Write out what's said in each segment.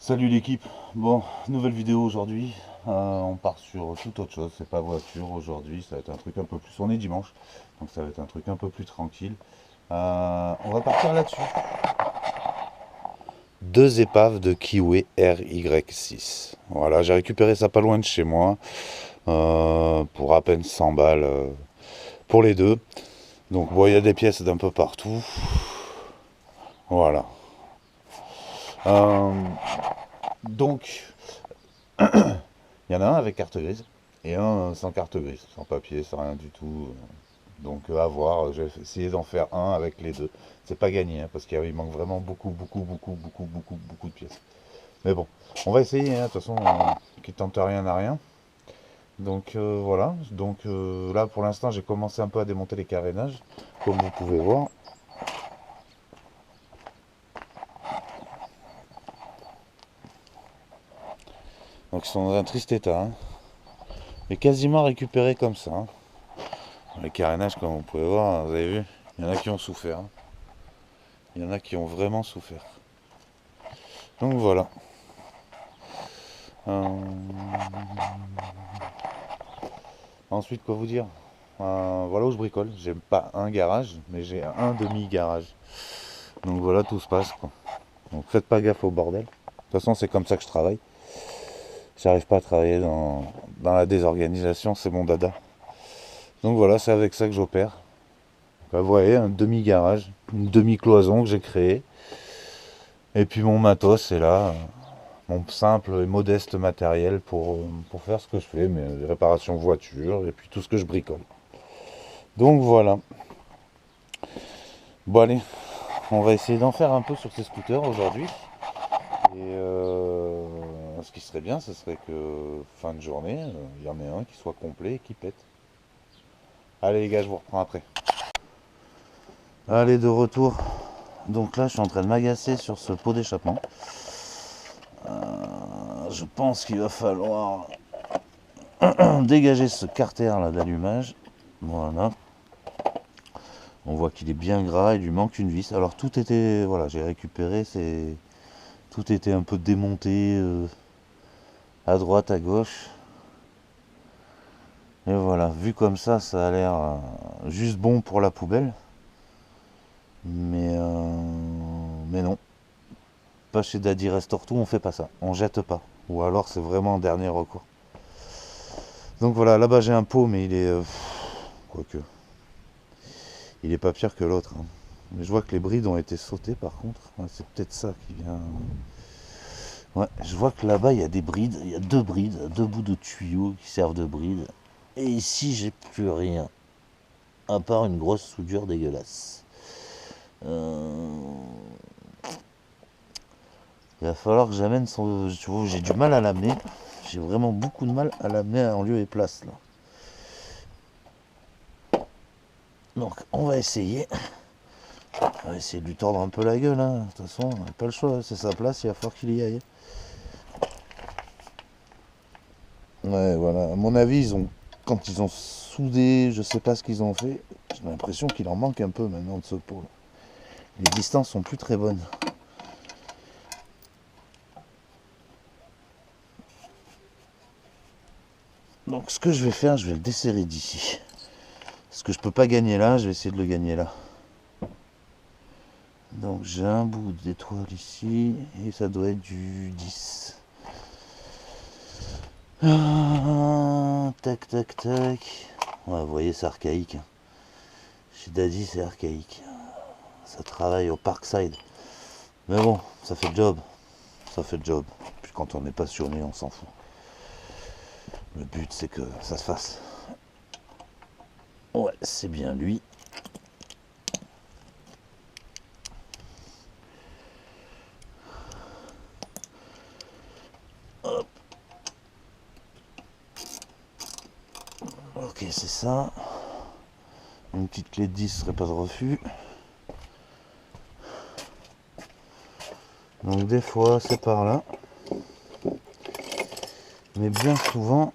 Salut l'équipe, bon, nouvelle vidéo aujourd'hui. On part sur toute autre chose, c'est pas voiture aujourd'hui, ça va être un truc un peu plus, on est dimanche, donc ça va être un truc un peu plus tranquille. On va partir là-dessus. Deux épaves de Kiwi RY6. Voilà, j'ai récupéré ça pas loin de chez moi, pour à peine 100 balles pour les deux. Donc bon, il y a des pièces d'un peu partout. Voilà. Euh, donc, il y en a un avec carte grise et un sans carte grise, sans papier, sans rien du tout. Donc à voir, j'ai essayé d'en faire un avec les deux. C'est pas gagné, hein, parce qu'il manque vraiment beaucoup de pièces. Mais bon, on va essayer, hein, de toute façon, qui tente rien n'a rien. Donc voilà, donc là pour l'instant j'ai commencé un peu à démonter les carénages, comme vous pouvez voir. Donc ils sont dans un triste état, hein. Mais quasiment récupérés comme ça, hein. Les carénages, comme vous pouvez voir, vous avez vu, il y en a qui ont souffert, hein. Il y en a qui ont vraiment souffert. Donc voilà. Euh, Ensuite, quoi vous dire? Voilà où je bricole. J'ai pas un garage, mais j'ai un demi-garage. Donc voilà, tout se passe, quoi. Donc faites pas gaffe au bordel. De toute façon, c'est comme ça que je travaille. J'arrive pas à travailler dans la désorganisation, c'est mon dada. Donc voilà, c'est avec ça que j'opère. Vous voyez, un demi-garage, une demi-cloison que j'ai créée. Et puis mon matos, c'est là. Mon simple et modeste matériel pour faire ce que je fais, mes réparations voiture et puis tout ce que je bricole. Donc voilà. Bon allez, on va essayer d'en faire un peu sur ces scooters aujourd'hui. Et ce qui serait bien, ce serait que fin de journée, il y en ait un qui soit complet et qui pète. Allez les gars, je vous reprends après. Allez, de retour. Donc là, je suis en train de m'agacer sur ce pot d'échappement. Je pense qu'il va falloir dégager ce carter là d'allumage. Voilà. On voit qu'il est bien gras, il lui manque une vis. Alors tout était, voilà, j'ai récupéré, tout était un peu démonté à droite, à gauche. Et voilà, vu comme ça a l'air juste bon pour la poubelle. Mais non, pas chez Daddy Restore Tout, on fait pas ça, on jette pas. Ou alors c'est vraiment un dernier recours. Donc voilà, là-bas j'ai un pot, mais il est, quoique, il est pas pire que l'autre, hein. Mais je vois que les brides ont été sautées par contre. Ouais, c'est peut-être ça qui vient. Ouais, je vois que là-bas il y a des brides, il y a deux brides, deux bouts de tuyaux qui servent de brides. Et ici j'ai plus rien, à part une grosse soudure dégueulasse. Il va falloir que j'amène son. Tu vois, j'ai du mal à l'amener. J'ai vraiment beaucoup de mal à l'amener en lieu et place là. Donc on va essayer. On va essayer de lui tordre un peu la gueule, hein. De toute façon, on n'a pas le choix, c'est sa place, il va falloir qu'il y aille. Ouais, voilà. À mon avis, quand ils ont soudé, je sais pas ce qu'ils ont fait, j'ai l'impression qu'il en manque un peu maintenant de ce pot. Les distances sont plus très bonnes. Donc ce que je vais faire, je vais le desserrer d'ici. Ce que je peux pas gagner là, je vais essayer de le gagner là. Donc j'ai un bout d'étoile ici, et ça doit être du 10. Tac tac tac. Ouais, vous voyez, c'est archaïque. Chez Daddy, c'est archaïque. Ça travaille au Parkside. Mais bon, ça fait le job. Ça fait le job. Puis quand on est passionné, on s'en fout. Le but, c'est que ça se fasse. Ouais, c'est bien lui. Hop. Ok, c'est ça. Une petite clé de 10 serait pas de refus. Donc des fois, c'est par là. Mais bien souvent,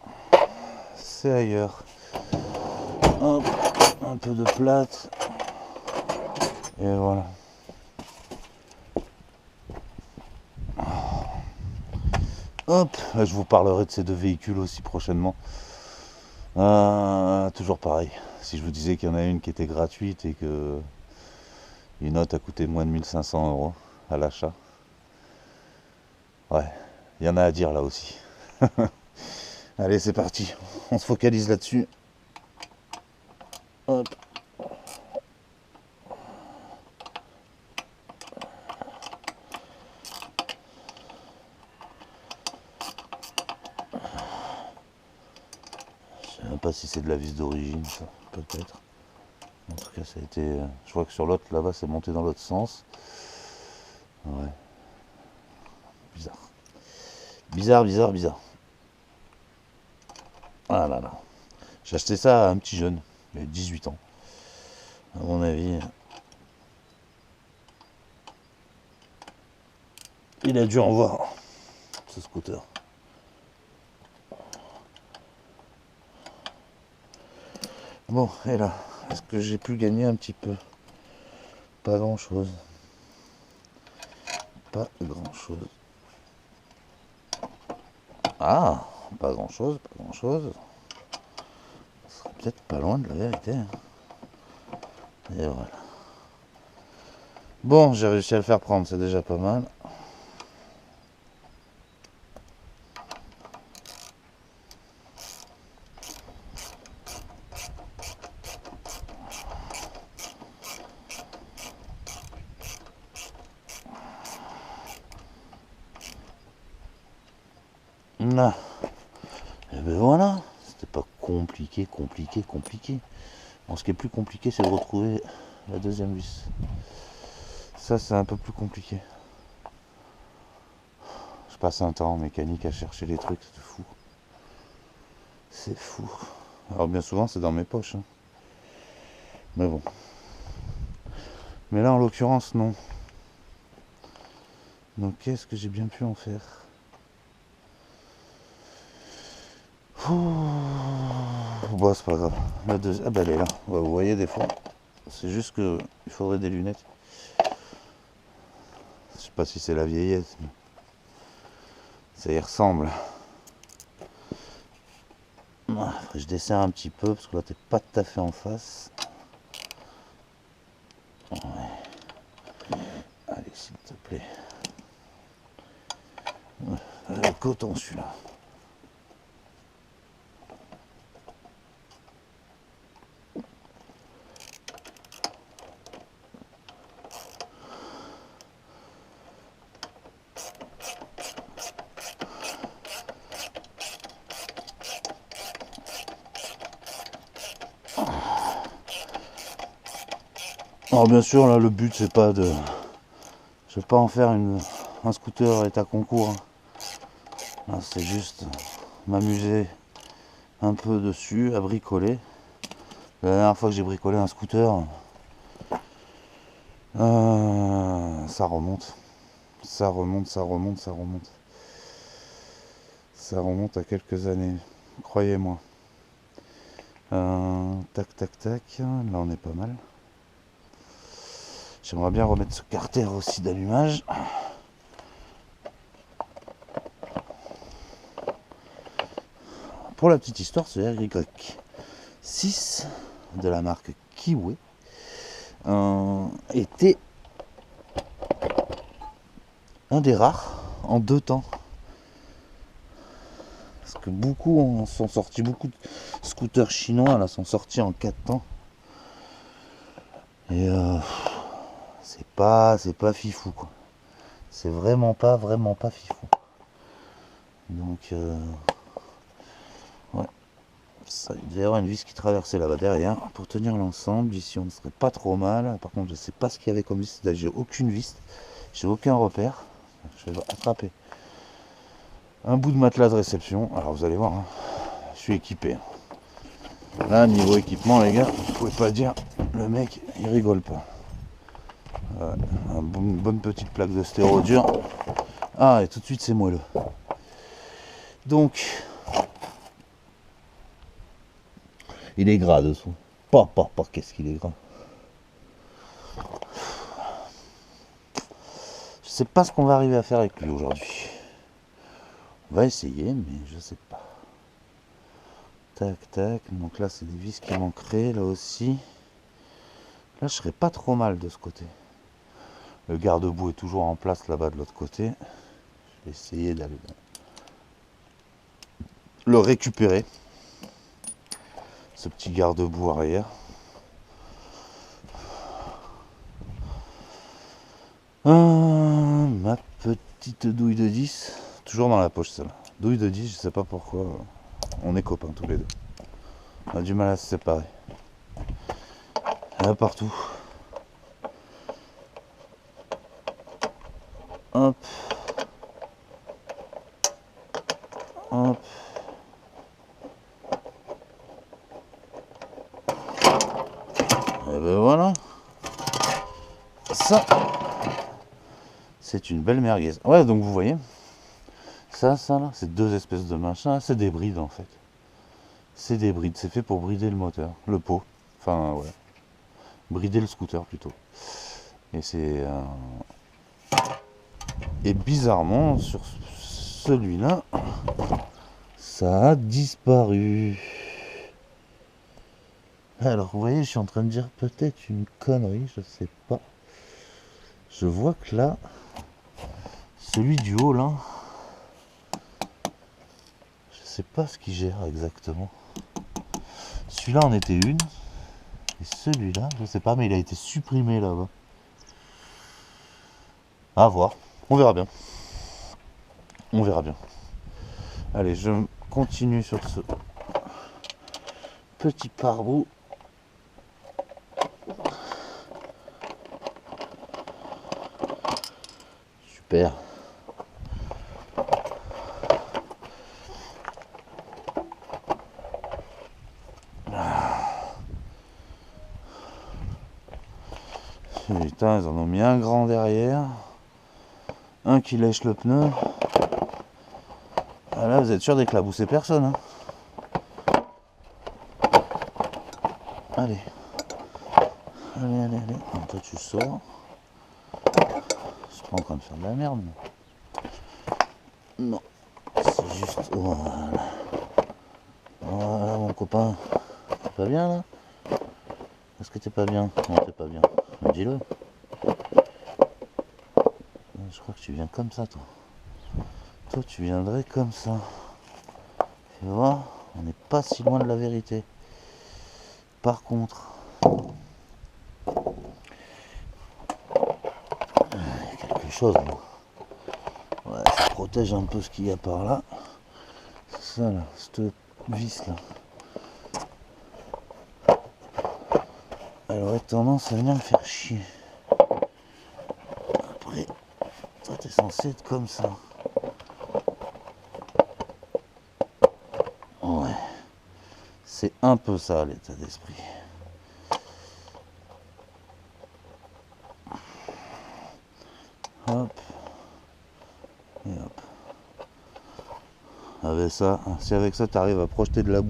c'est ailleurs. Hop, un peu de plâtre. Et voilà. Hop, je vous parlerai de ces deux véhicules aussi prochainement. Toujours pareil. Si je vous disais qu'il y en a une qui était gratuite et que une autre a coûté moins de 1 500 € à l'achat. Ouais, il y en a à dire là aussi. Allez, c'est parti. On se focalise là-dessus. Hop. Je sais même pas si c'est de la vis d'origine, ça, peut-être. En tout cas, ça a été. Je vois que sur l'autre, là-bas, c'est monté dans l'autre sens. Ouais. Bizarre. Bizarre, bizarre, bizarre. Ah là là. J'ai acheté ça à un petit jeune, il avait 18 ans. À mon avis, il a dû en voir ce scooter. Bon, et là, est-ce que j'ai pu gagner un petit peu? Pas grand-chose. Pas grand-chose. Ah, pas grand-chose, pas grand-chose. Ce serait peut-être pas loin de la vérité. Et voilà. Bon, j'ai réussi à le faire prendre, c'est déjà pas mal. Là. Et ben voilà, c'était pas compliqué, compliqué, compliqué. Bon, ce qui est plus compliqué, c'est de retrouver la deuxième vis. Ça, c'est un peu plus compliqué. Je passe un temps en mécanique à chercher les trucs, c'est fou. C'est fou. Alors bien souvent, c'est dans mes poches. Hein. Mais bon. Mais là, en l'occurrence, non. Donc, qu'est-ce que j'ai bien pu en faire? Bon, c'est pas grave. La deuxième... Ah bah elle est là. Ouais, vous voyez des fois. C'est juste que il faudrait des lunettes. Je sais pas si c'est la vieillesse, mais ça y ressemble. Je desserre un petit peu parce que là t'es pas tout à fait en face. Ouais. Allez, s'il te plaît. Le coton celui-là. Alors bien sûr là le but c'est pas de. Je vais pas en faire un scooter état concours. Là c'est juste m'amuser un peu dessus, à bricoler. La dernière fois que j'ai bricolé un scooter, ça remonte. Ça remonte, ça remonte, ça remonte. Ça remonte à quelques années, croyez-moi. Tac, tac, tac. Là, on est pas mal. J'aimerais bien remettre ce carter aussi d'allumage. Pour la petite histoire, ce RY6 de la marque Kiwi était un des rares en 2 temps. Parce que beaucoup en sont sortis, beaucoup de scooters chinois là sont sortis en 4 temps. Et c'est pas fifou quoi. C'est vraiment pas fifou. Donc ouais. Ça, il doit y avoir une vis qui traversait là-bas derrière pour tenir l'ensemble. Ici on ne serait pas trop mal. Par contre je sais pas ce qu'il y avait comme vis. Là j'ai aucune vis. J'ai aucun repère. Je vais attraper un bout de matelas de réception. Alors vous allez voir, hein, je suis équipé. Là niveau équipement les gars, vous pouvez pas dire le mec il rigole pas. Ouais, une bonne petite plaque de stéro dur. Ah et tout de suite c'est moelleux. Donc il est gras dessous. Pas, qu'est-ce qu'il est gras. Je sais pas ce qu'on va arriver à faire avec lui aujourd'hui. On va essayer, mais je sais pas. Tac, tac. Donc là, c'est des vis qui manqueraient, là aussi. Là, je serais pas trop mal de ce côté. Le garde-boue est toujours en place là-bas de l'autre côté. Je vais essayer d'aller le récupérer. Ce petit garde-boue arrière. Ma petite douille de 10. Toujours dans la poche celle-là. Douille de 10, je sais pas pourquoi. On est copains tous les deux. On a du mal à se séparer. Là partout. Hop. Hop. Et ben voilà. Ça, c'est une belle merguez. Ouais, donc vous voyez, ça là, c'est deux espèces de machins. C'est des brides en fait. C'est des brides. C'est fait pour brider le moteur, le pot. Enfin, ouais. Brider le scooter plutôt. Et c'est. Et bizarrement, sur celui-là, ça a disparu. Alors, vous voyez, je suis en train de dire peut-être une connerie, je sais pas. Je vois que là, celui du haut, là, je sais pas ce qu'il gère exactement. Celui-là en était une. Et celui-là, je sais pas, mais il a été supprimé là-bas. À voir. On verra bien. On verra bien. Allez, je continue sur ce petit pare-boue. Super. Putain, ils en ont mis un grand derrière. Un qui lèche le pneu. Ah là, vous êtes sûr d'éclabousser personne. Hein. Allez. Allez, allez, allez. Donc, toi, tu sors. Je suis pas en train de faire de la merde. Non. C'est juste... Voilà. Voilà, mon copain. T'es pas bien, là? Est-ce que t'es pas bien? Non, t'es pas bien. Dis-le. Je crois que tu viens comme ça, toi. Toi, tu viendrais comme ça. Tu vois, on n'est pas si loin de la vérité. Par contre, il y a quelque chose. Là. Ouais, ça protège un peu ce qu'il y a par là. C'est ça, là, cette vis là. Elle aurait tendance à venir me faire chier. Après, toi, t'es censé être comme ça. Ouais. C'est un peu ça l'état d'esprit. Hop. Et hop. Avec ça, si avec ça tu arrives à projeter de la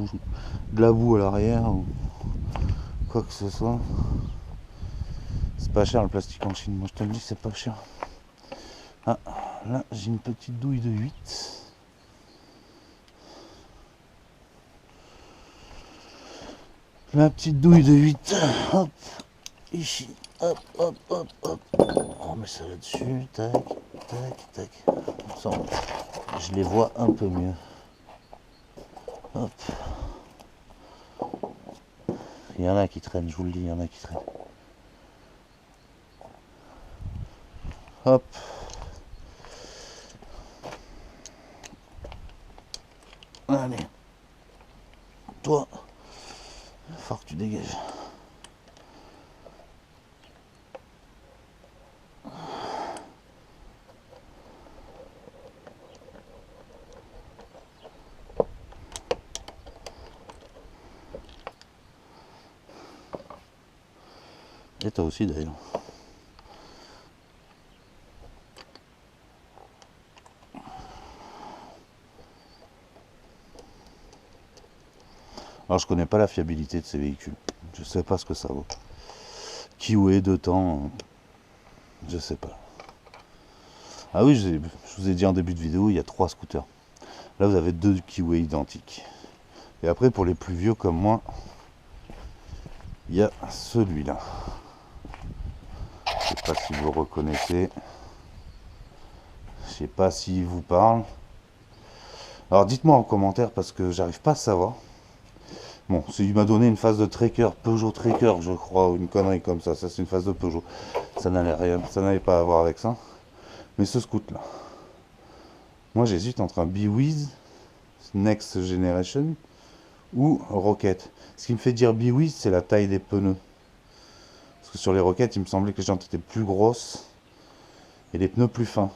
boue à l'arrière ou quoi que ce soit, c'est pas cher le plastique en Chine. Moi je te le dis, c'est pas cher. Ah, là j'ai une petite douille de 8. La petite douille de 8, hop, ici, hop, hop, hop, hop. On met ça là-dessus, tac, tac, tac. Ça, je les vois un peu mieux. Hop. Il y en a qui traînent, je vous le dis, il y en a qui traînent. Hop. Allez. Toi, il faut que tu dégages. Et toi aussi d'ailleurs. Alors je connais pas la fiabilité de ces véhicules. Je sais pas ce que ça vaut. Kiwi, 2 temps, je sais pas. Ah oui, je vous ai dit en début de vidéo, il y a 3 scooters. Là vous avez deux kiwis identiques. Et après pour les plus vieux comme moi, il y a celui-là. Je sais pas si vous reconnaissez. Je sais pas s'il vous parle. Alors dites-moi en commentaire parce que j'arrive pas à savoir. Bon, il m'a donné une phase de Tracker, Peugeot Tracker, je crois, ou une connerie comme ça. Ça c'est une phase de Peugeot. Ça n'allait rien, ça n'avait pas à voir avec ça. Mais ce scoot là. Moi j'hésite entre un Biwiz Next Generation ou Rocket. Ce qui me fait dire Biwiz, c'est la taille des pneus. Parce que sur les Rockets, il me semblait que les jantes étaient plus grosses et les pneus plus fins.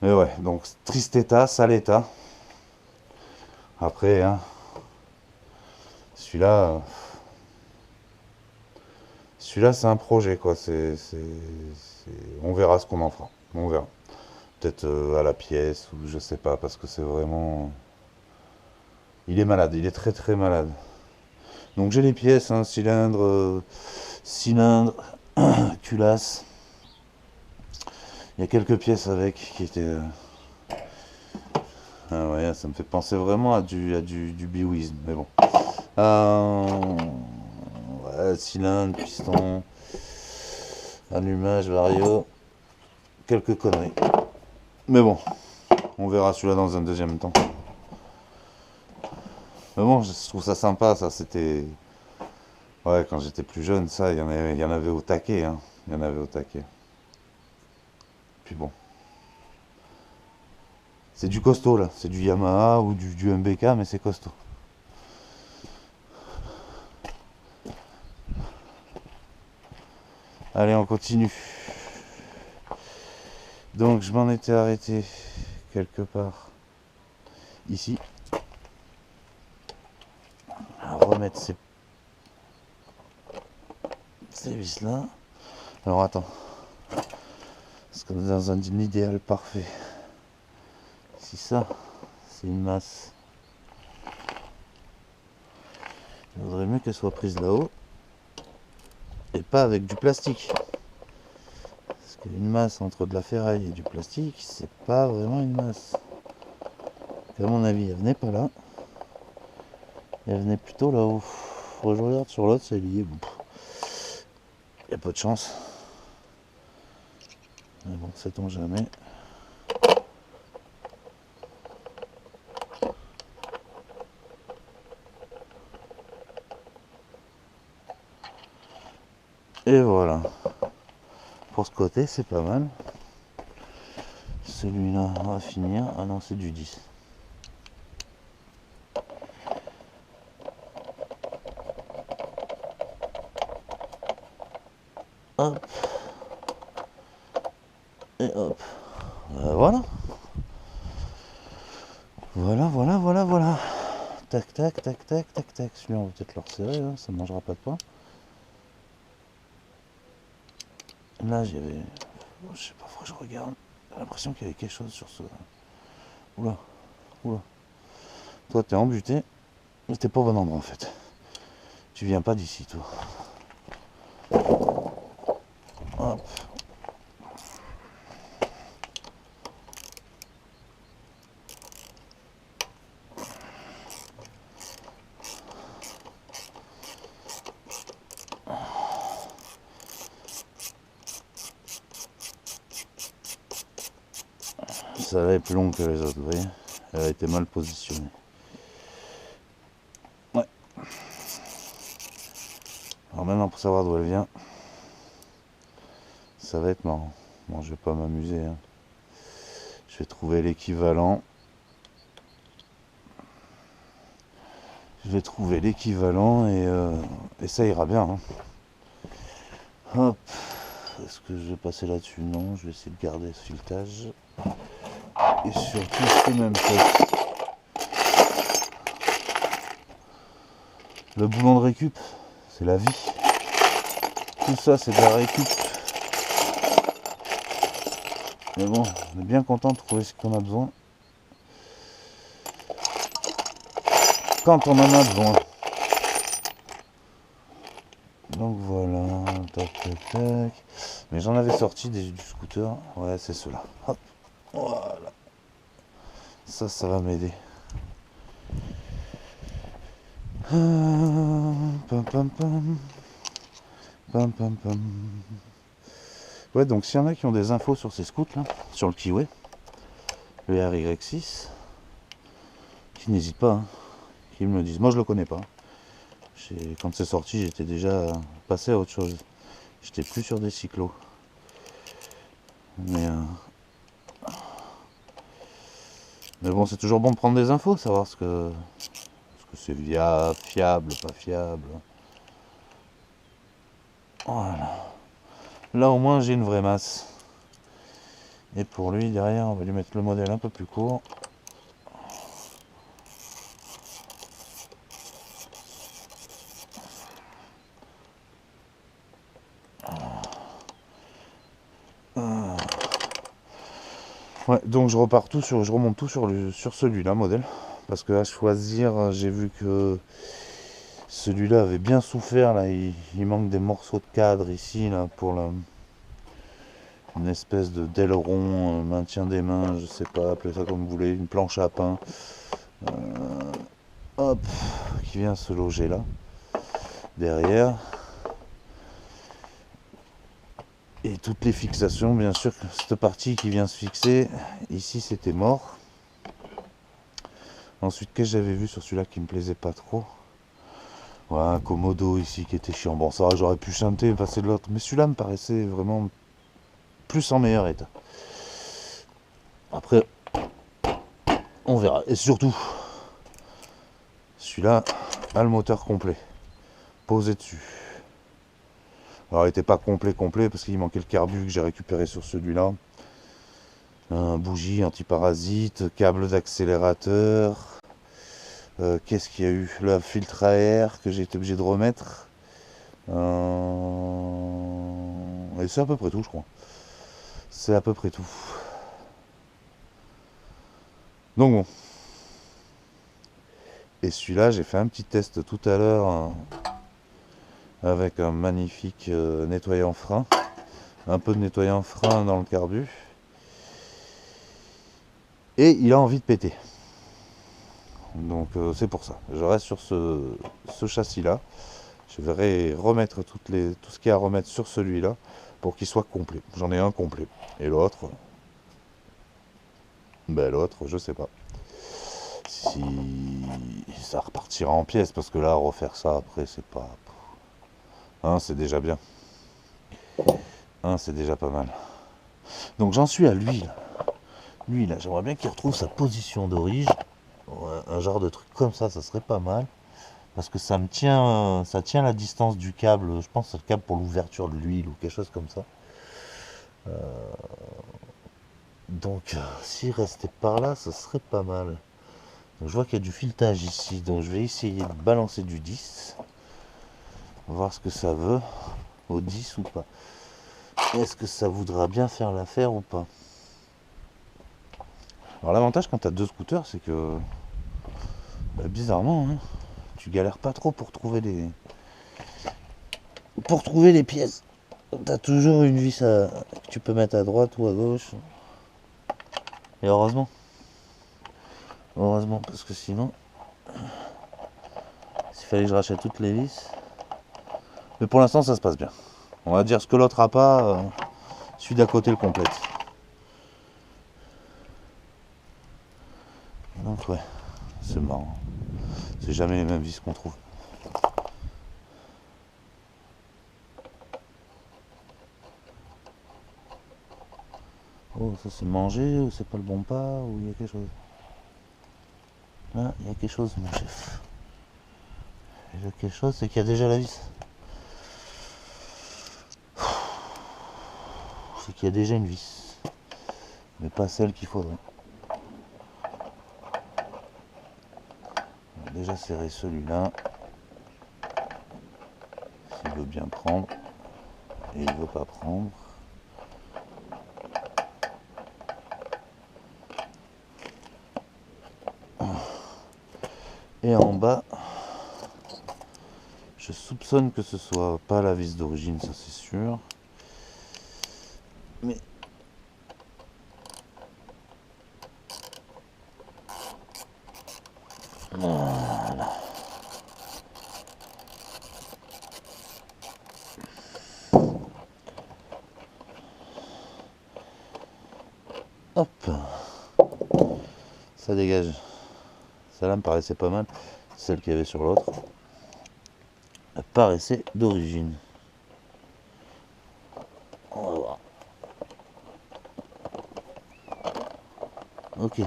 Mais ouais, donc triste état, sale état. Après, hein, celui-là, c'est un projet, quoi. On verra ce qu'on en fera. On verra. Peut-être à la pièce, ou je sais pas, parce que c'est vraiment... Il est malade, il est très très malade. Donc j'ai les pièces, hein, cylindre, culasse. Il y a quelques pièces avec qui étaient... Ah ouais, ça me fait penser vraiment à du biouisme, mais bon. Ouais, cylindre, piston, allumage, vario, quelques conneries. Mais bon, on verra celui-là dans un deuxième temps. Mais bon, je trouve ça sympa, ça, c'était... Ouais, quand j'étais plus jeune, ça, il y en avait au taquet, hein. Il y en avait au taquet. Puis bon. C'est du costaud, là. C'est du Yamaha ou du MBK, mais c'est costaud. Allez, on continue. Donc, je m'en étais arrêté quelque part ici. À remettre ces vis là. Alors, attends. Parce qu'on est dans un idéal parfait. Si ça, c'est une masse. Il vaudrait mieux qu'elle soit prise là-haut. Et pas avec du plastique. Parce qu'une masse entre de la ferraille et du plastique, c'est pas vraiment une masse. À mon avis, elle venait pas là. Elle venait plutôt là-haut. Faut que je regarde sur l'autre, c'est lié. Il y a pas de chance. Mais bon, sait-on jamais. Et voilà. Pour ce côté, c'est pas mal. Celui-là, on va finir. Ah non, c'est du 10. Hop. Et hop. Voilà. Voilà. Tac, tac, tac, tac, tac, tac. Celui-là, on va peut-être le resserrer, hein, ça ne mangera pas de pain. Là, j'avais... Je sais pas, faut que je regarde. J'ai l'impression qu'il y avait quelque chose sur ce... Oula. Toi, t'es embuté. Mais t'es pas au bon endroit, en fait. Tu viens pas d'ici, toi. Hop. Ça là est plus longue que les autres, vous voyez. Elle a été mal positionnée. Ouais. Alors maintenant, pour savoir d'où elle vient, ça va être marrant. Bon, je vais pas m'amuser, hein. Je vais trouver l'équivalent. Et ça ira bien, hein. Hop. Est-ce que je vais passer là-dessus? Non, je vais essayer de garder ce filetage. Et surtout, c'est même chose. Le boulon de récup, c'est la vie. Tout ça, c'est de la récup. Mais bon, on est bien content de trouver ce qu'on a besoin. Quand on en a besoin. Donc voilà, tac, tac, tac. Mais j'en avais sorti du scooter. Ouais, c'est ceux-là. Hop, voilà. Ça va m'aider. Pam, pam, pam. Pam, pam, pam. Ouais, donc s'il y en a qui ont des infos sur ces scouts là, sur le Kiwi, le RY6, qui n'hésitent pas, hein, qui me le disent. Moi je le connais pas. Quand c'est sorti, j'étais déjà passé à autre chose. J'étais plus sur des cyclos. Mais bon, c'est toujours bon de prendre des infos, savoir ce que c'est fiable, pas fiable. Voilà. Là au moins j'ai une vraie masse. Et pour lui derrière, on va lui mettre le modèle un peu plus court. Ouais, donc je remonte tout sur celui-là, modèle. Parce que à choisir, j'ai vu que celui-là avait bien souffert. Là, il manque des morceaux de cadre ici, là, pour une espèce de d'aileron, maintien des mains, je sais pas, appelez ça comme vous voulez, une planche à pain. Hop, qui vient se loger là, derrière. Et toutes les fixations, bien sûr, cette partie qui vient se fixer, ici c'était mort. Ensuite, qu'est-ce que j'avais vu sur celui-là qui me plaisait pas trop? Ouais, un Komodo ici qui était chiant. Bon, ça j'aurais pu chanter, passer de l'autre. Mais celui-là me paraissait vraiment plus en meilleur état. Après, on verra. Et surtout, celui-là a le moteur complet. Posé dessus. Alors, il n'était pas complet parce qu'il manquait le carbu que j'ai récupéré sur celui-là. Un bougie antiparasite, câble d'accélérateur. Qu'est-ce qu'il y a eu? Le filtre à air que j'ai été obligé de remettre. Et c'est à peu près tout, je crois. C'est à peu près tout. Donc bon. Et celui-là, j'ai fait un petit test tout à l'heure avec un magnifique nettoyant frein. Un peu de nettoyant frein dans le carbu. Et il a envie de péter. Donc c'est pour ça. Je reste sur ce châssis-là. Je vais remettre tout ce qu'il y a à remettre sur celui-là pour qu'il soit complet. J'en ai un complet. Et l'autre, je sais pas. Si ça repartira en pièces, parce que là, refaire ça après, c'est pas... c'est déjà bien. C'est déjà pas mal. Donc j'en suis à lui, là. Lui, là, j'aimerais bien qu'il retrouve sa position d'origine. Ouais, un genre de truc comme ça serait pas mal. Parce que ça tient la distance du câble. Je pense que c'est le câble pour l'ouverture de l'huile ou quelque chose comme ça. Donc, s'il restait par là, ce serait pas mal. Donc, je vois qu'il y a du filetage ici. Donc, je vais essayer de balancer du 10. Voir ce que ça veut. Au 10 ou pas. Est-ce que ça voudra bien faire l'affaire ou pas? Alors, l'avantage quand tu as deux scooters, c'est que... bizarrement, hein, tu galères pas trop pour trouver les pièces. T'as toujours une vis que tu peux mettre à droite ou à gauche. Et heureusement. Heureusement, parce que sinon, s'il fallait que je rachète toutes les vis. Mais pour l'instant, ça se passe bien. On va dire ce que l'autre a pas, celui d'à côté le complète. Donc ouais, c'est marrant. C'est jamais les mêmes vis qu'on trouve. Oh, ça c'est manger ou c'est pas le bon pas ou il y a quelque chose? Là, il y a quelque chose, mon chef. Il y a quelque chose, c'est qu'il y a déjà la vis. C'est qu'il y a déjà une vis. Mais pas celle qu'il faudrait. On va déjà serrer celui-là. S'il veut bien prendre. Et il veut pas prendre. Et en bas, je soupçonne que ce soit pas la vis d'origine, ça c'est sûr. Mais Voilà. Hop, ça dégage. Celle-là me paraissait pas mal. Celle qu'il y avait sur l'autre paraissait d'origine. On va voir. Ok.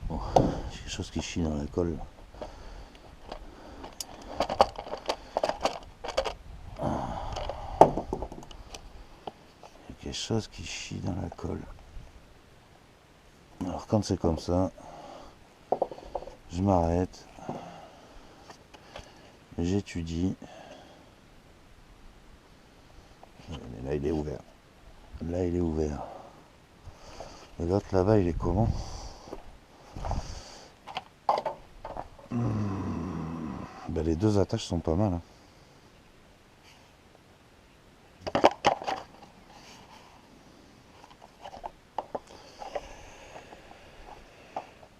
Bon, j'ai quelque chose qui chie dans la colle. Quelque chose qui chie dans la colle. Alors quand c'est comme ça, je m'arrête, j'étudie. Là il est ouvert. Là il est ouvert. Et l'autre là-bas il est comment? Ben, les deux attaches sont pas mal. Hein.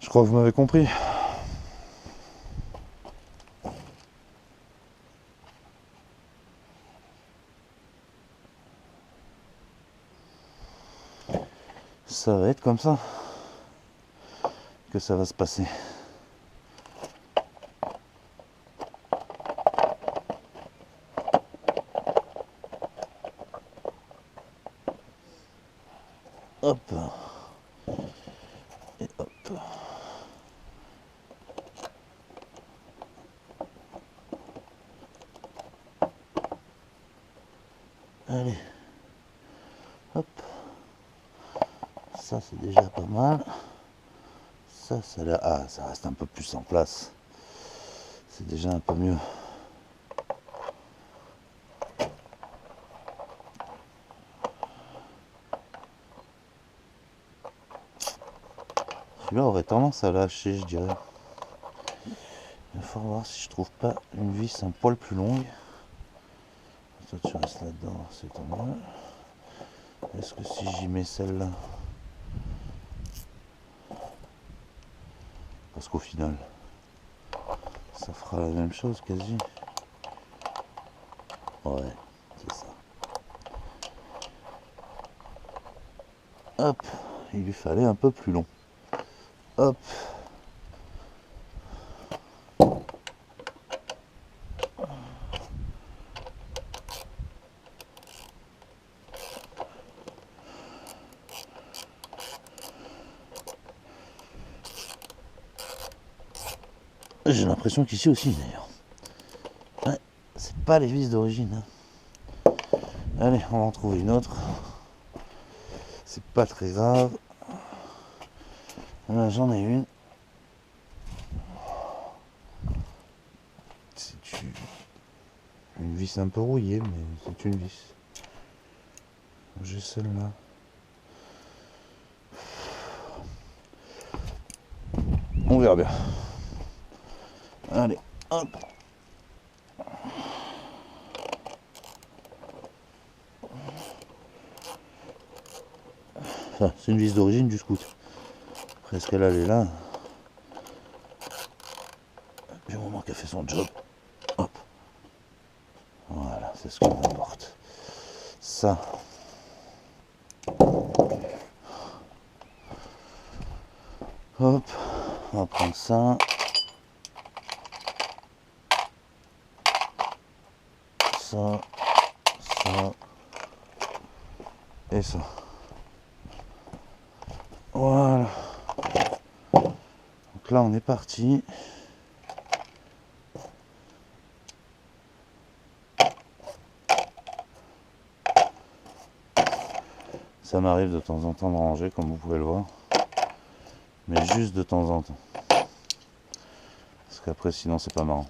Je crois que vous m'avez compris. Ça va être comme ça que ça va se passer. Hop. Et hop. Allez. Hop. Ça c'est déjà pas mal. Ça là. Ah, ça reste un peu plus en place. C'est déjà un peu mieux. Celui-là aurait tendance à lâcher, je dirais. Il va falloir voir si je trouve pas une vis un poil plus longue. Toi tu restes là-dedans, c'est tant mieux. Est-ce que si j'y mets celle-là, parce qu'au final ça fera la même chose quasi. Ouais, c'est ça. Hop, il lui fallait un peu plus long. Hop. J'ai l'impression qu'ici aussi d'ailleurs. Ouais, c'est pas les vis d'origine. Hein. Allez, on va en trouver une autre. C'est pas très grave. Là, j'en ai une. C'est une vis un peu rouillée, mais c'est une vis. J'ai celle-là. On verra bien. Allez, hop. Enfin, c'est une vis d'origine du scout. Après, est-ce qu'elle est là? Du moment qu'elle fait son job. Hop. Voilà, c'est ce qu'on apporte. Ça. Hop. On va prendre ça. Ça. Ça. Et ça. Voilà. Donc là, on est parti. Ça m'arrive de temps en temps de ranger, comme vous pouvez le voir. Mais juste de temps en temps. Parce qu'après, sinon, c'est pas marrant.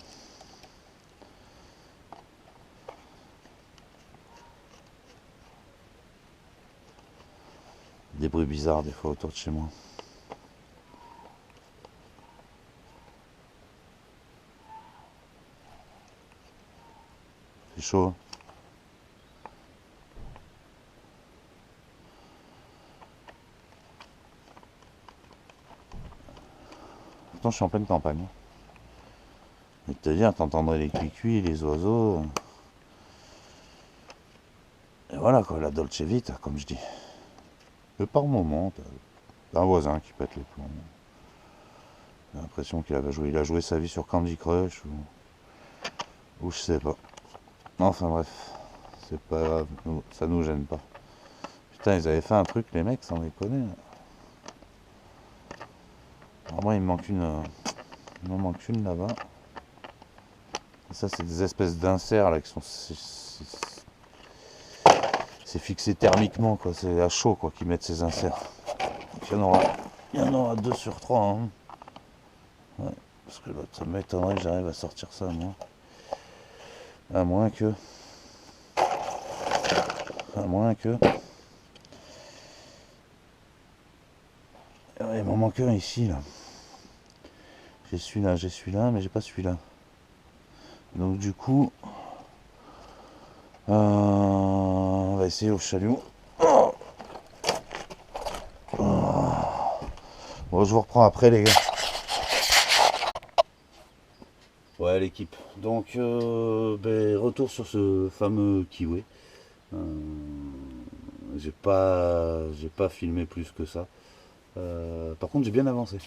Des bruits bizarres, des fois, autour de chez moi. C'est chaud. Pourtant, je suis en pleine campagne. Et te dire, t'entendrais les cuicuis, les oiseaux. Et voilà quoi, la Dolce Vita, comme je dis. Et par moment, t'as un voisin qui pète les plombs. J'ai l'impression il a joué sa vie sur Candy Crush ou je sais pas. Enfin bref, c'est pas grave, ça nous gêne pas. Putain, ils avaient fait un truc, les mecs, sans déconner. Alors moi, il m'en manque une là-bas. Et ça, c'est des espèces d'inserts là qui sont. C'est fixé thermiquement, quoi. C'est à chaud, quoi, qu'ils mettent ces inserts. Donc, il y en aura 2 sur 3. Hein. Ouais, parce que l'autre, ça m'étonnerait que j'arrive à sortir ça, moi. À moins que. Ouais, il m'en manque un ici, là. J'ai celui-là, mais j'ai pas celui-là. Donc du coup, on va essayer au chalumeau. Oh. Bon, je vous reprends après, les gars. Ouais, l'équipe. Donc, retour sur ce fameux kiwi. J'ai pas filmé plus que ça. Par contre, j'ai bien avancé.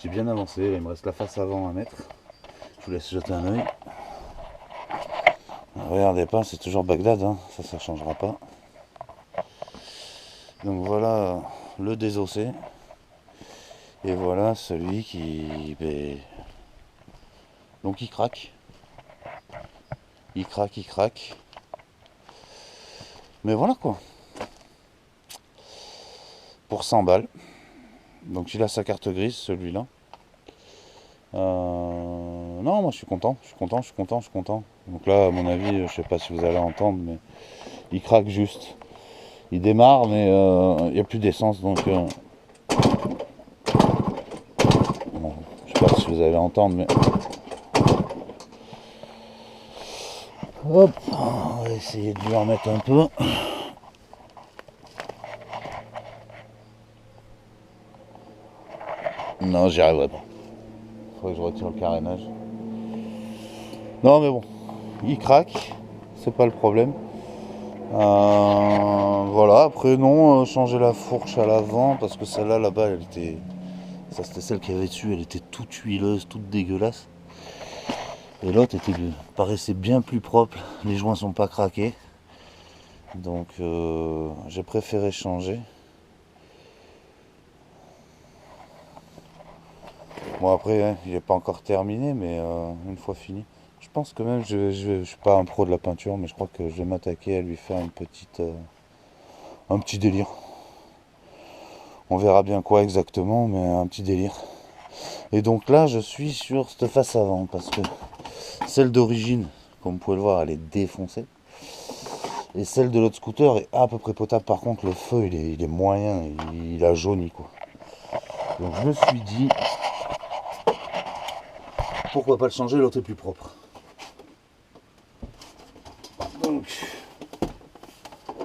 Il me reste la face avant à mettre. Je vous laisse jeter un oeil. Regardez pas, c'est toujours Bagdad, hein. Ça changera pas. Donc voilà le désossé. Et voilà celui qui... Donc il craque. Il craque. Mais voilà quoi. Pour 100 balles. Donc il a sa carte grise, celui-là. Non, moi je suis content. Donc là, à mon avis, je sais pas si vous allez entendre, mais il craque juste. Il démarre, mais il n'y a plus d'essence, donc bon, je sais pas si vous allez entendre, mais hop, on va essayer de lui en mettre un peu. Non, j'y arriverai pas. Faudrait que je retire le carénage. Non, mais bon, il craque, c'est pas le problème. Voilà, après non, changer la fourche à l'avant parce que celle-là là-bas, ça c'était celle qui avait dessus, elle était toute huileuse, toute dégueulasse. Et l'autre paraissait bien plus propre, les joints sont pas craqués. Donc j'ai préféré changer. Bon après, hein, il n'est pas encore terminé, mais une fois fini. Je pense que même, je suis pas un pro de la peinture, mais je crois que je vais m'attaquer à lui faire un petit délire. On verra bien quoi exactement, mais un petit délire. Et donc là, je suis sur cette face avant, parce que celle d'origine, comme vous pouvez le voir, elle est défoncée. Et celle de l'autre scooter est à peu près potable. Par contre, le feu, il est moyen, il a jauni, quoi. Donc je me suis dit, pourquoi pas le changer, l'autre est plus propre. Donc,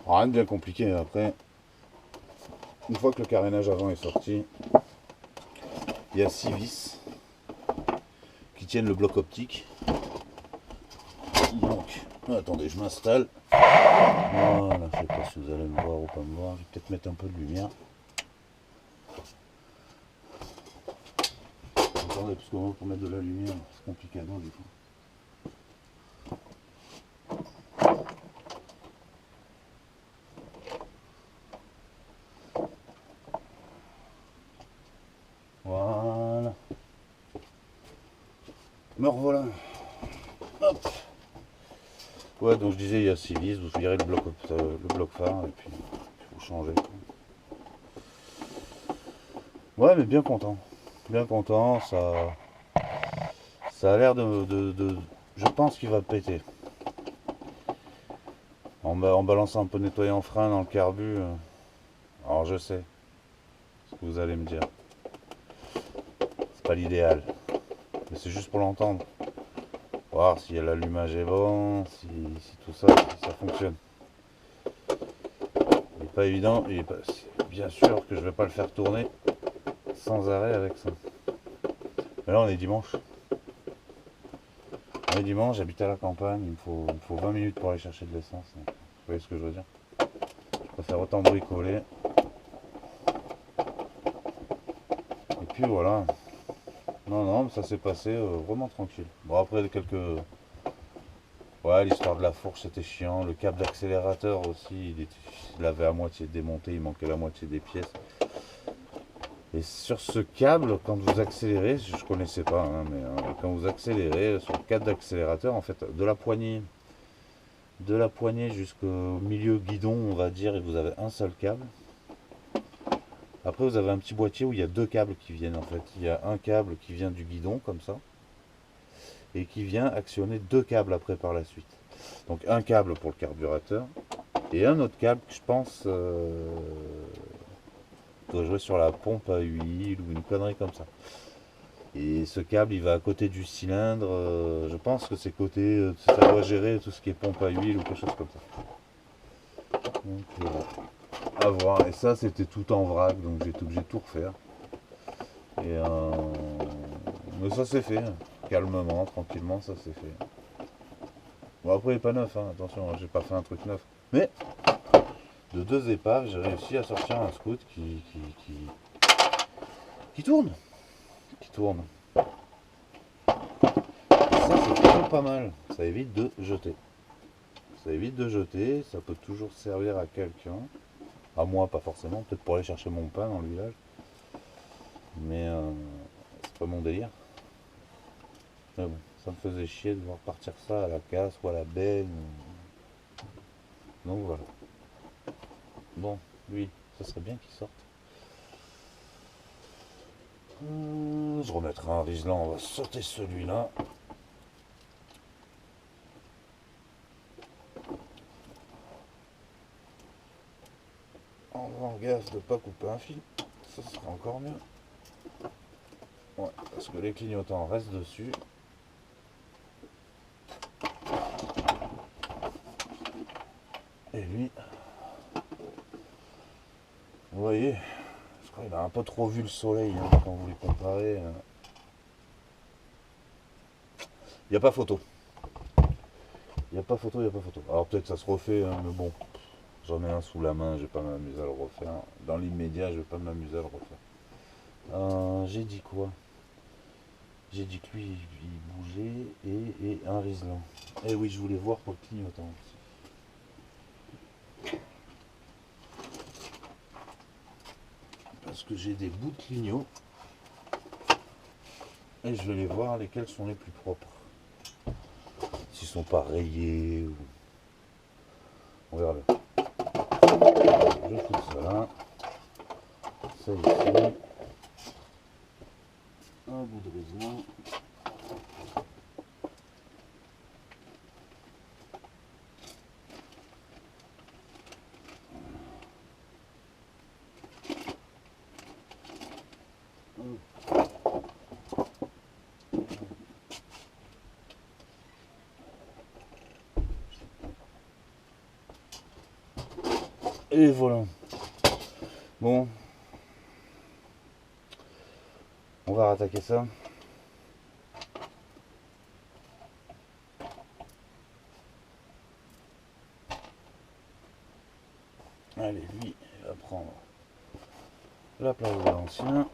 rien de bien compliqué. Après, une fois que le carénage avant est sorti, il y a 6 vis qui tiennent le bloc optique. Donc, attendez, je m'installe. Voilà, je sais pas si vous allez me voir ou pas me voir. Je vais peut-être mettre un peu de lumière. Attendez, parce que moi, pour mettre de la lumière, c'est compliqué à voir du coup. Voilà. Me revoilà. Hop. Ouais, donc je disais, il y a 6 vis, vous virez le bloc phare et puis vous changez. Ouais, mais bien content. Bien content, ça a l'air je pense qu'il va péter. En balançant un peu de nettoyant frein dans le carbu. Alors je sais ce que vous allez me dire. C'est pas l'idéal. Mais c'est juste pour l'entendre. Voir si l'allumage est bon, si tout ça, si ça fonctionne. Il n'est pas évident, bien sûr que je ne vais pas le faire tourner sans arrêt avec ça. Mais là on est dimanche. On est dimanche, j'habite à la campagne, il me faut 20 minutes pour aller chercher de l'essence. Vous voyez ce que je veux dire? Je préfère autant bricoler. Et puis voilà. Non, non, ça s'est passé vraiment tranquille. Bon, après, quelques. Ouais, l'histoire de la fourche, c'était chiant. Le câble d'accélérateur aussi, il avait à moitié démonté, il manquait la moitié des pièces. Et sur ce câble, quand vous accélérez, je connaissais pas, hein, mais quand vous accélérez sur le câble d'accélérateur, en fait, de la poignée jusqu'au milieu guidon, on va dire, et vous avez un seul câble. Après, vous avez un petit boîtier où il y a deux câbles qui viennent en fait. Il y a un câble qui vient du guidon, comme ça, et qui vient actionner deux câbles après par la suite. Donc un câble pour le carburateur, et un autre câble que je pense doit jouer sur la pompe à huile ou une connerie comme ça. Et ce câble, il va à côté du cylindre. Je pense que c'est côté, ça doit gérer tout ce qui est pompe à huile ou quelque chose comme ça. Donc voilà. À voir. Et ça, c'était tout en vrac, donc j'ai été obligé de tout refaire. Et mais ça s'est fait, calmement, tranquillement, ça s'est fait. Bon, après, il n'est pas neuf, hein, attention, j'ai pas fait un truc neuf. Mais de deux épaves, j'ai réussi à sortir un scout qui tourne. Qui tourne. Ça, c'est plutôt pas mal. Ça évite de jeter. Ça évite de jeter, ça peut toujours servir à quelqu'un. À moi, pas forcément, peut-être pour aller chercher mon pain dans le village. Mais c'est pas mon délire. Mais bon, ça me faisait chier de voir partir ça à la casse ou à la benne. Donc voilà. Bon, lui, ça serait bien qu'il sorte. Je remettrai un Riesland, on va sauter celui-là. En faisant gaffe de ne pas couper un fil, ça sera encore mieux. Ouais, parce que les clignotants restent dessus. Et lui, vous voyez, je crois qu'il a un peu trop vu le soleil hein, quand vous les comparez. Il n'y a pas photo. Il n'y a pas photo, il n'y a pas photo. Alors peut-être ça se refait, hein, mais bon, j'en ai un sous la main, je vais pas m'amuser à le refaire. Dans l'immédiat, je vais pas m'amuser à le refaire. J'ai dit quoi? J'ai dit que lui, il bougeait et un Riesland. Eh oui, je voulais voir pour le clignotant aussi. Parce que j'ai des bouts de clignot. Et je vais les voir lesquels sont les plus propres. S'ils sont pas rayés ou... On verra bien. Je fous ça là. Ça ici. Un bout de Riesland. Et voilà. Bon. On va rattaquer ça. Allez, lui, il va prendre la place de l'ancien.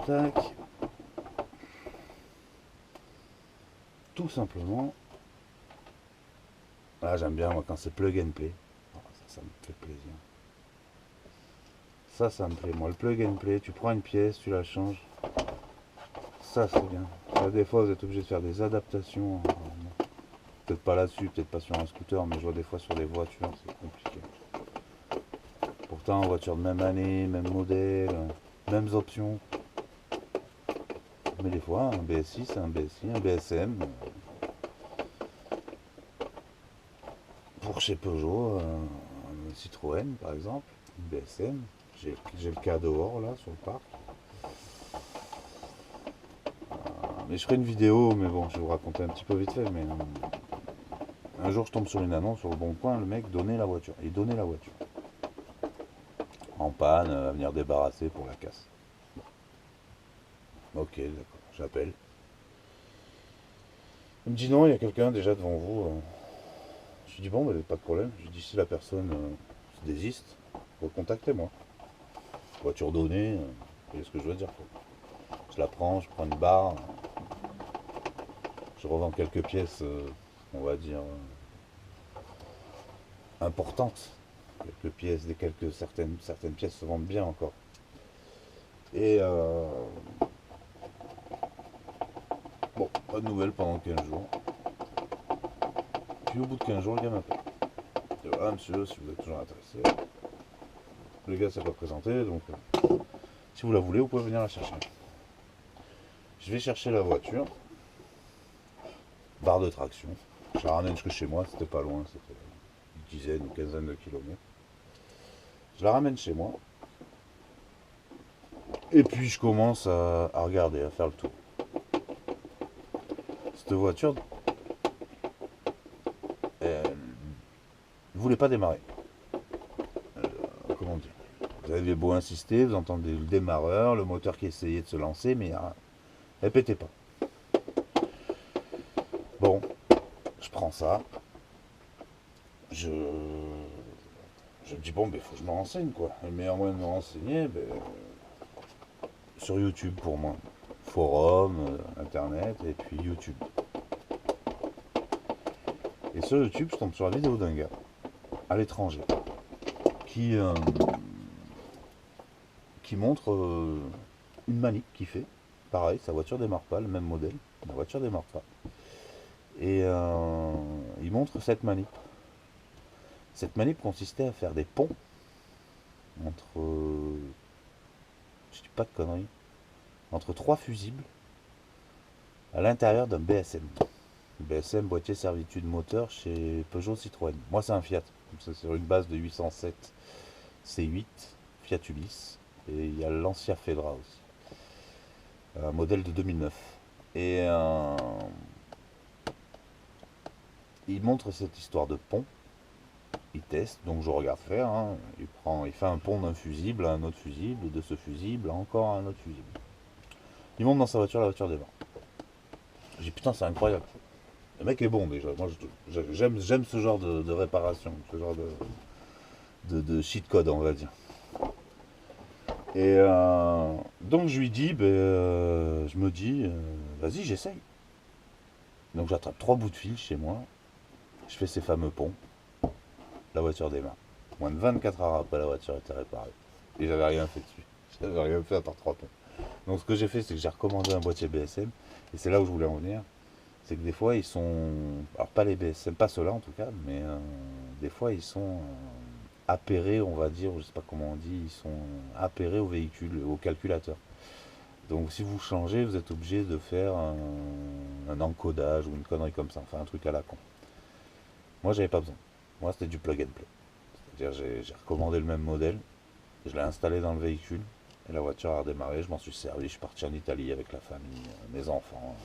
Tac. Tout simplement. Ah, j'aime bien moi quand c'est plug and play. Ah, ça me fait plaisir. Ça me plaît. Moi, le plug and play, tu prends une pièce, tu la changes. Ça, c'est bien. Là, des fois, vous êtes obligé de faire des adaptations. Peut-être pas là-dessus, peut-être pas sur un scooter, mais je vois des fois sur des voitures, c'est compliqué. Pourtant, voiture de même année, même modèle, mêmes options. Mais des fois, un BS6, un BSI, un BSM. Pour chez Peugeot, un Citroën par exemple, une BSM. J'ai le cas dehors là sur le parc. Mais je ferai une vidéo, mais bon, je vais vous raconter un petit peu vite fait. Mais un jour, je tombe sur une annonce sur le Bon Coin, le mec donnait la voiture. Il donnait la voiture. En panne, à venir débarrasser pour la casse. Ok, d'accord, j'appelle. Il me dit non, il y a quelqu'un déjà devant vous. Je lui dis bon, bah, pas de problème. Je lui dis si la personne se désiste, recontactez-moi. Voiture donnée, vous voyez ce que je veux dire, quoi. Je la prends, je prends une barre, je revends quelques pièces, on va dire, importantes. Quelques pièces, certaines pièces se vendent bien encore. Et bon, pas de nouvelles pendant 15 jours. Puis au bout de 15 jours, le gars m'appelle. Il dit, voilà monsieur, si vous êtes toujours intéressé. Le gars s'est pas présenté, donc si vous la voulez, vous pouvez venir la chercher. Je vais chercher la voiture, barre de traction. Je la ramène jusque chez moi, c'était pas loin, c'était une dizaine, une quinzaine de kilomètres. Je la ramène chez moi. Et puis je commence à regarder, à faire le tour. Cette voiture, elle ne voulait pas démarrer. Comment dire? Vous avez beau insister, vous entendez le démarreur, le moteur qui essayait de se lancer, mais elle pétait pas. Bon, je prends ça. Je me dis bon, ben faut que je me renseigne quoi. Le meilleur moyen de me renseigner, ben, sur YouTube pour moi. Forum, internet et puis YouTube. Et sur YouTube, je tombe sur la vidéo d'un gars à l'étranger qui montre une manip qu'il fait. Pareil, sa voiture démarre pas, le même modèle, la voiture démarre pas. Et il montre cette manip. Cette manip consistait à faire des ponts entre, je dis pas de conneries, entre trois fusibles à l'intérieur d'un BSM. BSM, boîtier servitude moteur chez Peugeot Citroën. Moi c'est un Fiat, c'est sur une base de 807 C8 Fiat Ulysse. Et il y a l'Ancia Fedra aussi, un modèle de 2009. Et il montre cette histoire de pont. Il teste, donc je regarde faire. Hein. Il fait un pont d'un fusible à un autre fusible, et de ce fusible à encore un autre fusible. Il monte dans sa voiture, la voiture démarre. Je dis putain, c'est incroyable. Le mec est bon déjà. Moi, j'aime ce genre de réparation, ce genre de cheat code, on va dire. Et donc je lui dis, je me dis, vas-y, j'essaye. Donc j'attrape trois bouts de fil chez moi. Je fais ces fameux ponts. La voiture démarre. Moins de 24 heures après, la voiture était réparée. Et j'avais rien fait dessus. J'avais rien fait à part trois ponts. Donc ce que j'ai fait, c'est que j'ai recommandé un boîtier BSM. Et c'est là où je voulais en venir. C'est que des fois, ils sont... Alors pas les BSM, pas ceux-là en tout cas, mais des fois, ils sont appairés, on va dire, je sais pas comment on dit, ils sont appairés au véhicule, au calculateur. Donc si vous changez, vous êtes obligé de faire un encodage ou une connerie comme ça, enfin un truc à la con. Moi, j'avais pas besoin. Moi, c'était du plug and play. C'est-à-dire, j'ai recommandé le même modèle, je l'ai installé dans le véhicule, et la voiture a redémarré, je m'en suis servi, je suis parti en Italie avec la famille, mes enfants.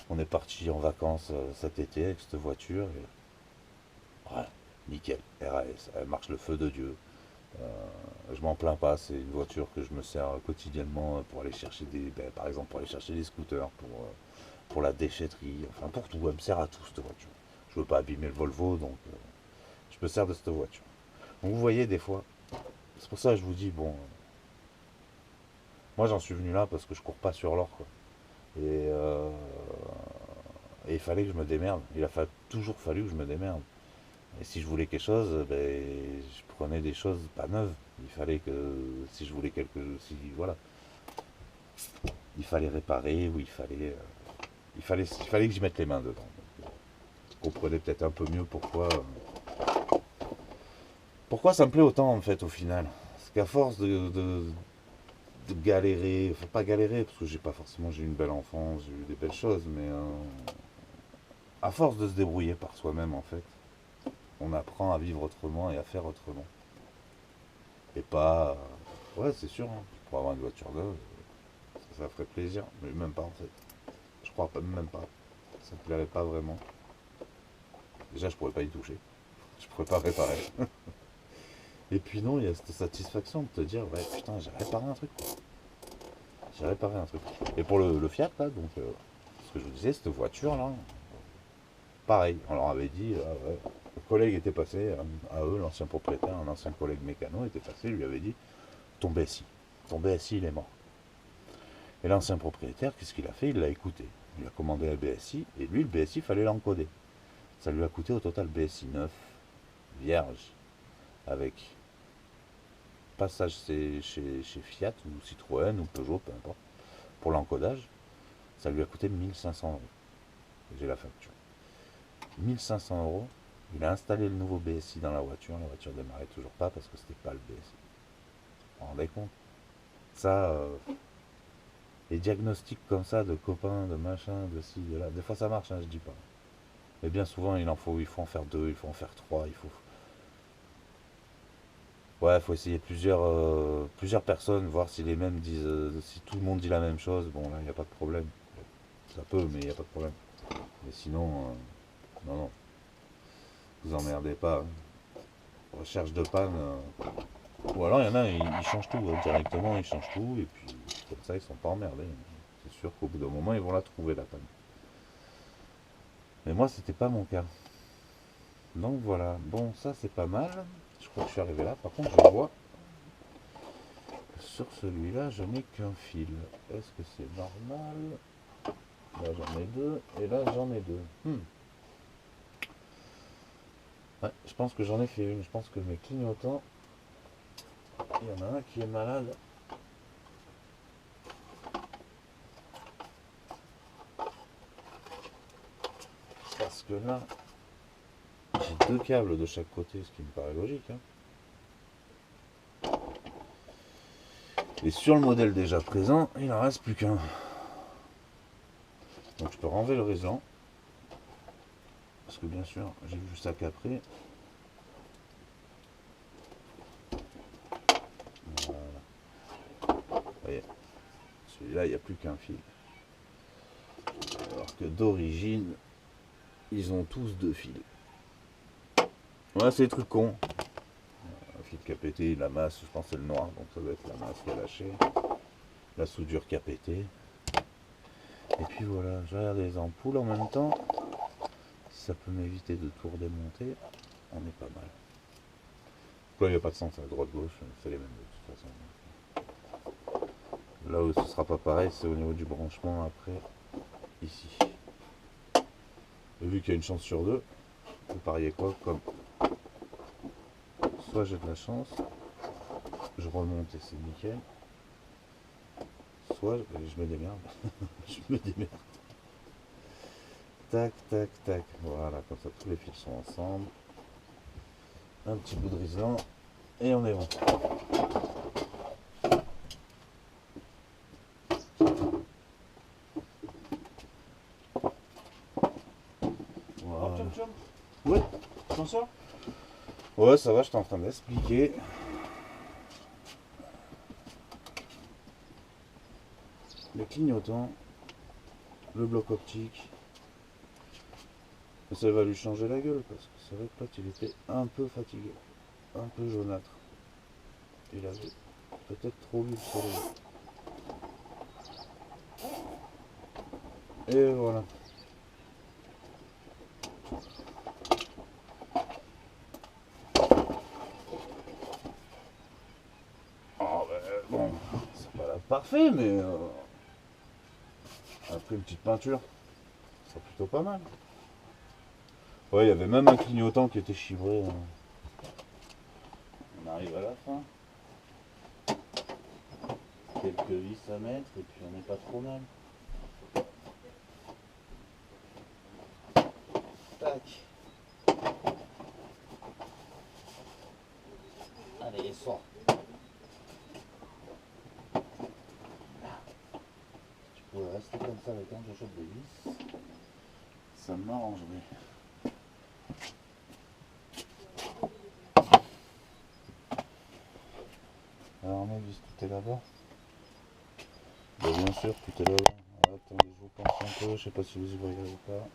On est parti en vacances cet été avec cette voiture, et ouais, nickel, RAS, elle marche le feu de Dieu. Je m'en plains pas, c'est une voiture que je me sers quotidiennement pour aller chercher par exemple pour aller chercher des scooters, pour la déchetterie, enfin pour tout, elle me sert à tout cette voiture. Je veux pas abîmer le Volvo, donc je me sers de cette voiture. Donc vous voyez des fois, c'est pour ça que je vous dis, bon, moi j'en suis venu là parce que je cours pas sur l'or, quoi. Et, et il fallait que je me démerde, toujours fallu que je me démerde. Et si je voulais quelque chose, je prenais des choses pas neuves. Il fallait que, si je voulais voilà, il fallait réparer ou il fallait que j'y mette les mains dedans. Vous comprenez peut-être un peu mieux pourquoi ça me plaît autant en fait au final. Parce qu'à force de galérer, enfin pas galérer parce que j'ai eu une belle enfance, j'ai eu des belles choses, mais à force de se débrouiller par soi-même en fait, on apprend à vivre autrement et à faire autrement. Et pas. Ouais, c'est sûr, hein, pour avoir une voiture neuve, ça ferait plaisir. Mais même pas en fait. Je crois pas, même pas. Ça me plairait pas vraiment. Déjà, je pourrais pas y toucher. Je pourrais pas réparer. Et puis non, il y a cette satisfaction de te dire, ouais, putain, j'ai réparé un truc. J'ai réparé un truc. Et pour le Fiat, là, donc, ce que je vous disais, cette voiture, là, pareil, on leur avait dit, ouais, le collègue était passé, à eux, l'ancien propriétaire, un ancien collègue mécano était passé, lui avait dit, ton BSI, il est mort. Et l'ancien propriétaire, qu'est-ce qu'il a fait? Il l'a écouté. Il lui a commandé un BSI, et lui, le BSI, il fallait l'encoder. Ça lui a coûté au total BSI 9, vierge, avec passage chez Fiat ou Citroën ou Peugeot, peu importe, pour l'encodage, ça lui a coûté 1500 euros. J'ai la facture. 1500 euros, il a installé le nouveau BSI dans la voiture démarrait toujours pas parce que c'était pas le BSI. Vous vous rendez compte? Ça, les diagnostics comme ça de copains, de machin, de ci, de là, des fois ça marche, hein, je dis pas. Mais bien souvent il faut en faire deux, il faut en faire trois, il faut. Ouais, il faut essayer plusieurs personnes, voir si les mêmes disent, si tout le monde dit la même chose, bon là il n'y a pas de problème. Ça peut, mais il n'y a pas de problème. Mais sinon, non, non, vous emmerdez pas, hein. Recherche de panne. Ou alors il y en a, ils changent tout, hein, directement, ils changent tout, et puis comme ça ils sont pas emmerdés. C'est sûr qu'au bout d'un moment ils vont la trouver la panne. Mais moi c'était pas mon cas. Donc voilà, bon ça c'est pas mal. Je crois que je suis arrivé là. Par contre je vois que sur celui-là je n'ai qu'un fil. Est-ce que c'est normal? Là j'en ai deux et là j'en ai deux. Ouais, je pense que j'en ai fait une. Je pense que mes clignotants, il y en a un qui est malade. Parce que là, j'ai deux câbles de chaque côté, ce qui me paraît logique, hein. Et sur le modèle déjà présent, il n'en reste plus qu'un. Donc je peux renlever le réseau. Parce que bien sûr, j'ai vu ça qu'après. Voilà. Vous voyez, celui-là, il n'y a plus qu'un fil. Alors que d'origine, ils ont tous deux fils. Voilà, c'est des trucs cons. Un fil qui a pété, la masse, je pense que c'est le noir, donc ça doit être la masse qui a lâché. La soudure qui a pété. Et puis voilà, je regarde les ampoules en même temps. Si ça peut m'éviter de tout redémonter, on est pas mal. Là, il n'y a pas de sens, à droite-gauche, c'est les mêmes de toute façon. Là où ce sera pas pareil, c'est au niveau du branchement après, ici. Et vu qu'il y a une chance sur deux, vous pariez quoi? Comme soit j'ai de la chance, je remonte et c'est nickel, soit je me démerde. Je me démerde. Tac, tac, tac. Voilà, comme ça tous les fils sont ensemble. Un petit bout de riselant et on est bon. Voilà. Ouais, tu t'en sors? Ouais, ça va, j'étais en train d'expliquer. Les clignotants, le bloc optique. Et ça va lui changer la gueule parce que c'est vrai que l'autre il était un peu fatigué, un peu jaunâtre. Il avait peut-être trop vu le soleil. Et voilà. Oh, bon, c'est pas là parfait, mais après une petite peinture, c'est plutôt pas mal. Ouais, il y avait même un clignotant qui était chibré. On arrive à la fin. Quelques vis à mettre et puis on n'est pas trop mal. Tac. Allez, sors. Tu pourrais rester comme ça avec un que j'achète des vis. Ça m'arrangerait. Alors mes vis, tout est là-bas. Bah, bien sûr, tout est là-bas. Attendez, je vous pense un peu, je sais pas si vous y voyez ou pas.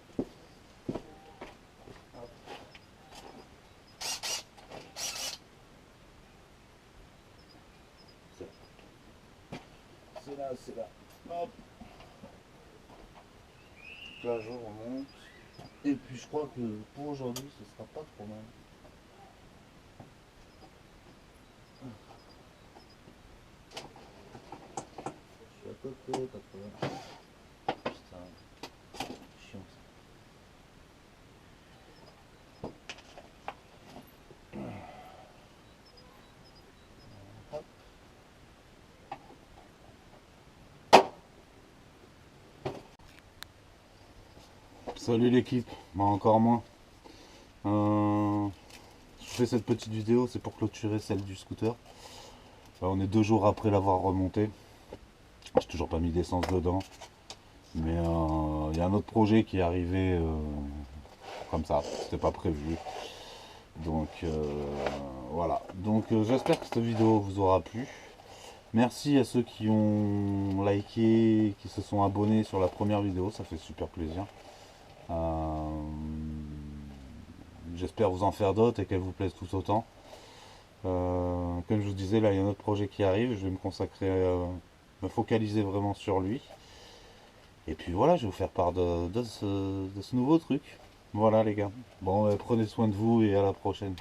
c'est là, c'est là. Hop. Là je remonte. Et puis je crois que pour aujourd'hui ce sera pas trop mal. Je suis à côté, pas trop mal. Putain, chiant ça. Hop. Salut l'équipe, bah encore moins. Je fais cette petite vidéo, c'est pour clôturer celle du scooter. On est 2 jours après l'avoir remonté. J'ai toujours pas mis d'essence dedans. Mais il y a un autre projet qui est arrivé comme ça, c'était pas prévu. Donc voilà. Donc j'espère que cette vidéo vous aura plu. Merci à ceux qui ont liké, qui se sont abonnés sur la première vidéo, ça fait super plaisir. J'espère vous en faire d'autres et qu'elles vous plaisent tout autant. Comme je vous disais, là il y a un autre projet qui arrive, je vais me consacrer, me focaliser vraiment sur lui. Et puis voilà, je vais vous faire part de ce nouveau truc. Voilà les gars. Bon, prenez soin de vous et à la prochaine.